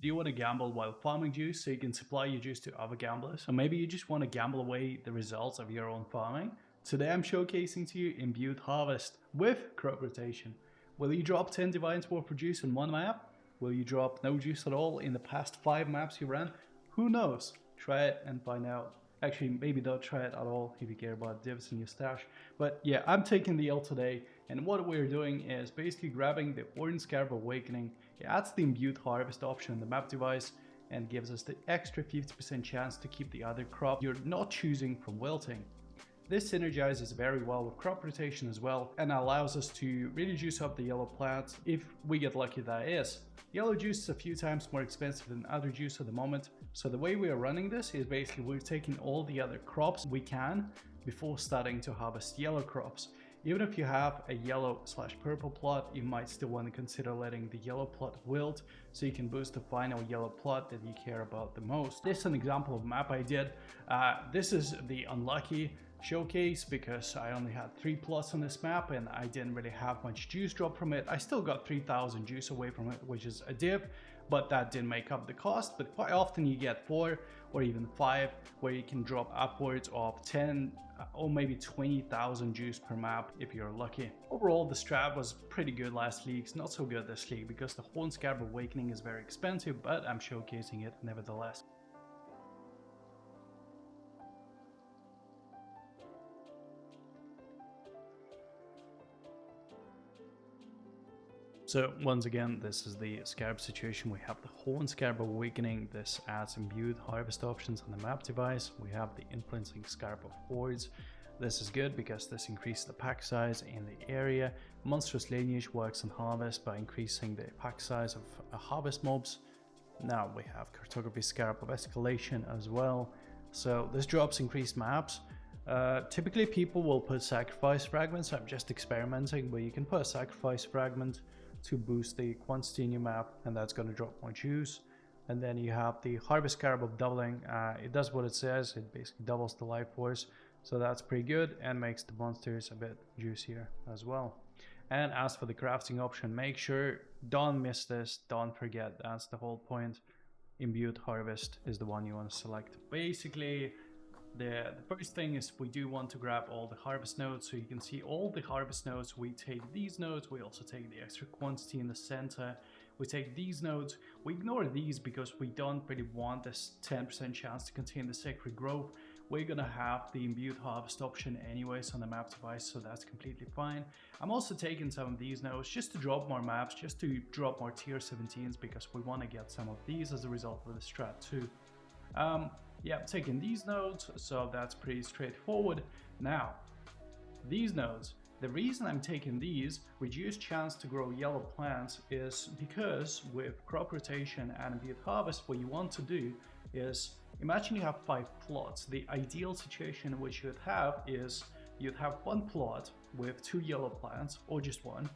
Do you want to gamble while farming juice so you can supply your juice to other gamblers? Or maybe you just want to gamble away the results of your own farming? Today I'm showcasing to you Imbued Harvest with crop rotation. Will you drop 10 divines worth of juice on one map? Will you drop no juice at all in the past 5 maps you ran? Who knows? Try it and find out. Actually, maybe don't try it at all if you care about divs in your stash. But yeah, I'm taking the L today, and what we're doing is basically grabbing the Orange Scarab Awakening. It adds the Imbued Harvest option in the map device and gives us the extra 50% chance to keep the other crop you're not choosing from wilting. This synergizes very well with crop rotation as well and allows us to really juice up the yellow plants if we get lucky, that is. Yellow juice is a few times more expensive than other juice at the moment, so the way we are running this is basically we're taking all the other crops we can before starting to harvest yellow crops. Even if you have a yellow/purple plot, you might still want to consider letting the yellow plot wilt so you can boost the final yellow plot that you care about the most. This is an example of a map I did. This is the unlucky showcase because I only had 3 plots on this map and I didn't really have much juice drop from it. I still got 3000 juice away from it, which is a div, but that didn't make up the cost. But quite often you get 4 or even 5 where you can drop upwards of 10 or maybe 20,000 juice per map if you're lucky. Overall, the strat was pretty good last league, not so good this league because the Orange Scarab Awakening is very expensive, but I'm showcasing it nevertheless. So once again, this is the scarab situation. We have the Orange Scarab Awakening. This adds imbued harvest options on the map device. We have the influencing scarab of hordes. This is good because this increases the pack size in the area. Monstrous lineage works on harvest by increasing the pack size of harvest mobs. Now we have cartography scarab of escalation as well. So this drops increased maps. Typically people will put sacrifice fragments. I'm just experimenting, but you can put a sacrifice fragment to boost the quantity in your map, and that's going to drop more juice. And then you have the harvest scarab of doubling. It does what it says. It basically doubles the life force, so that's pretty good and makes the monsters a bit juicier as well. And as for the crafting option, make sure don't miss this, don't forget, that's the whole point. Imbued harvest is the one you want to select. Basically the first thing is we do want to grab all the harvest nodes, so you can see all the harvest nodes. We take these nodes, we also take the extra quantity in the center, we take these nodes, we ignore these because we don't really want this 10% chance to contain the sacred growth. We're gonna have the imbued harvest option anyways on the map device, so that's completely fine. I'm also taking some of these nodes just to drop more maps, just to drop more tier 17s, because we want to get some of these as a result of the strat too. Yeah, I'm taking these nodes, so that's pretty straightforward. Now, these nodes, the reason I'm taking these reduced chance to grow yellow plants is because with crop rotation and imbued harvest, what you want to do is, imagine you have 5 plots. The ideal situation in which you'd have is you'd have 1 plot with 2 yellow plants, or just 1.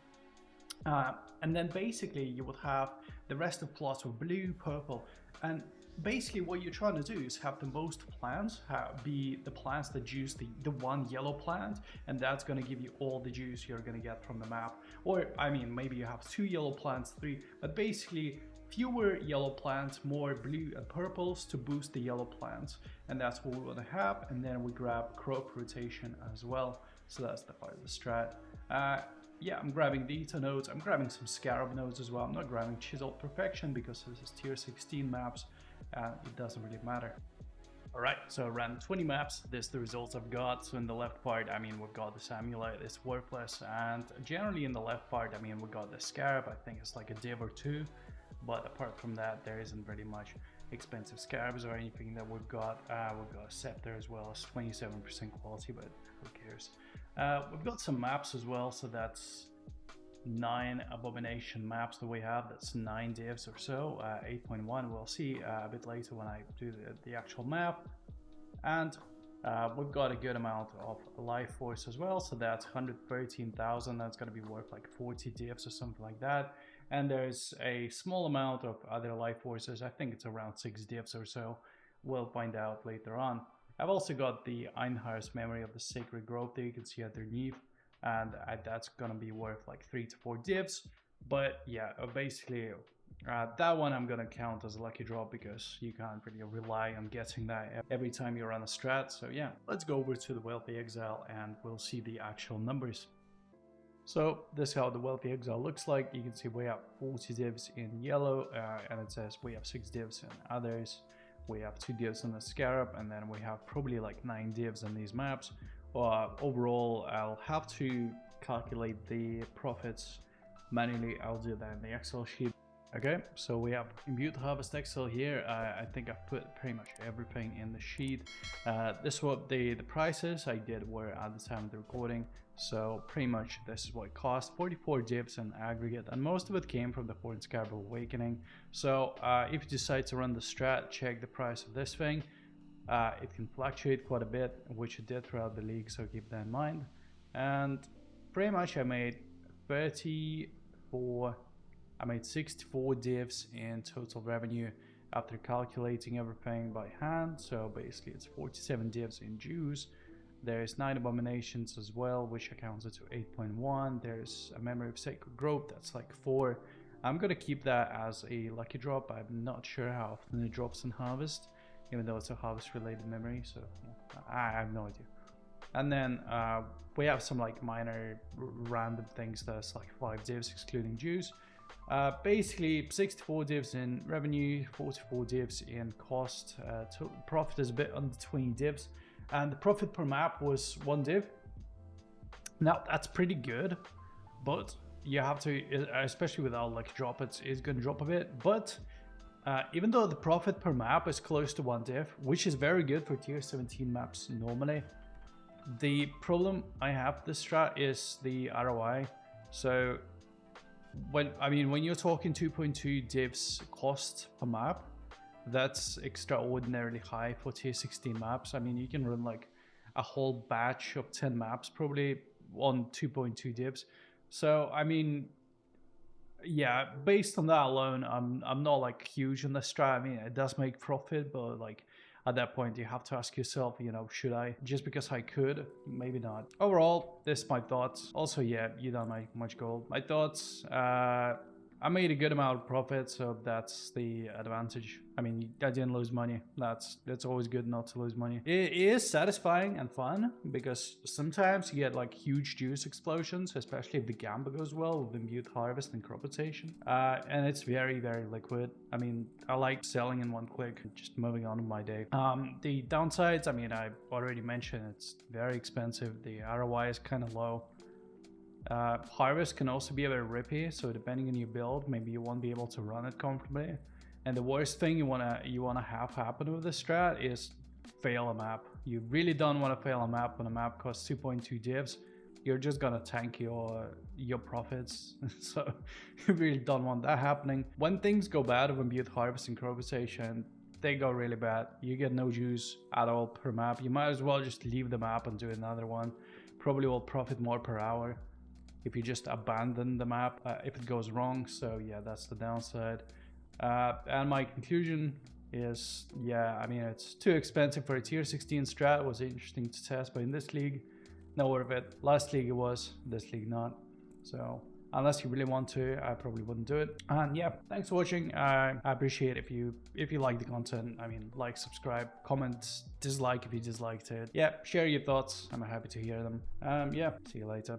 And then basically you would have the rest of plots with blue, purple, and basically what you're trying to do is have the most plants be the plants that juice the 1 yellow plant, and that's going to give you all the juice you're going to get from the map. Or I mean, maybe you have 2 yellow plants, 3, but basically fewer yellow plants, more blue and purples to boost the yellow plants, and that's what we want to have. And then we grab crop rotation as well, so that's the part of the strat. Yeah, I'm grabbing these nodes, I'm grabbing some scarab nodes as well. I'm not grabbing chiseled perfection because this is tier 16 maps and it doesn't really matter. Alright, so I ran 20 maps, this is the results I've got. So in the left part, I mean, we've got this amulet, it's worthless, and generally in the left part, I mean, we got the scarab, I think it's like a div or 2, but apart from that, there isn't really much expensive scarabs or anything that we've got. We've got a scepter as well as 27% quality, but who cares. We've got some maps as well, so that's 9 abomination maps that we have. That's 9 divs or so. 8.1 we'll see a bit later when I do the actual map. And we've got a good amount of life force as well, so that's 113,000. That's going to be worth like 40 divs or something like that. And there's a small amount of other life forces. I think it's around 6 divs or so. We'll find out later on. I've also got the Einhar's Memory of the Sacred Grove that you can see underneath, and that's gonna be worth like 3 to 4 divs. But yeah, basically That one I'm gonna count as a lucky drop because you can't really rely on getting that every time you run a strat. So yeah, let's go over to the wealthy exile and we'll see the actual numbers. So this is how the wealthy exile looks like. You can see we have 40 divs in yellow, and it says we have 6 divs in others. We have 2 divs on the scarab, and then we have probably like 9 divs on these maps. Overall, I'll have to calculate the profits manually. I'll do that in the Excel sheet. Okay, so we have Imbued Harvest Excel here. I think I've put pretty much everything in the sheet. This is what the prices I did were at the time of the recording. So pretty much this is what it cost, 44 divs in aggregate, and most of it came from the Horde Scarab Awakening. So if you decide to run the strat, check the price of this thing. It can fluctuate quite a bit, which it did throughout the league, so keep that in mind. And pretty much I made 64 divs in total revenue after calculating everything by hand. So basically it's 47 divs in juice. There's 9 abominations as well, which accounts to 8.1. There's a memory of sacred growth, that's like 4. I'm gonna keep that as a lucky drop. I'm not sure how often it drops in harvest, even though it's a harvest related memory, so yeah, I have no idea. And then we have some like minor random things that's like 5 divs excluding juice. Basically 64 divs in revenue, 44 divs in cost. Profit is a bit under 20 divs, and the profit per map was 1 div. Now that's pretty good, but you have to, especially with our lucky drop, it's going to drop a bit. But even though the profit per map is close to 1 div, which is very good for tier 17 maps normally, the problem I have with this strat is the ROI. So when you're talking 2.2 divs cost per map, that's extraordinarily high for tier 16 maps. I mean, you can run like a whole batch of 10 maps probably on 2.2 divs. So I mean, yeah, based on that alone, I'm not like huge on the strat. I mean, it does make profit, but like at that point you have to ask yourself, you know, should I? Just because I could, maybe not. Overall, this is my thoughts. Also, yeah, you don't make much gold. My thoughts, I made a good amount of profit, so that's the advantage. I mean, I didn't lose money. That's always good not to lose money. It is satisfying and fun because sometimes you get like huge juice explosions, especially if the gamba goes well with Imbued Harvest and crop rotation. And it's very, very liquid. I mean, I like selling in one click, just moving on with my day. The downsides, I mean, I already mentioned it's very expensive. The ROI is kind of low. Harvest can also be a bit rippy, so depending on your build, maybe you won't be able to run it comfortably. And the worst thing you wanna have happen with this strat is fail a map. You really don't want to fail a map when a map costs 2.2 divs. You're just gonna tank your profits. So you really don't want that happening. When things go bad with Imbued Harvest and crop rotation, they go really bad. You get no juice at all per map. You might as well just leave the map and do another one. Probably will profit more per hour if you just abandon the map if it goes wrong. So yeah, that's the downside. And my conclusion is, yeah, I mean, it's too expensive for a tier 16 strat. It was interesting to test, but in this league, not worth it. Last league it was, this league not. So unless you really want to, I probably wouldn't do it. And yeah, thanks for watching. I appreciate if you like the content. I mean, like, subscribe, comment, dislike if you disliked it. Yeah, share your thoughts. I'm happy to hear them. Yeah, see you later.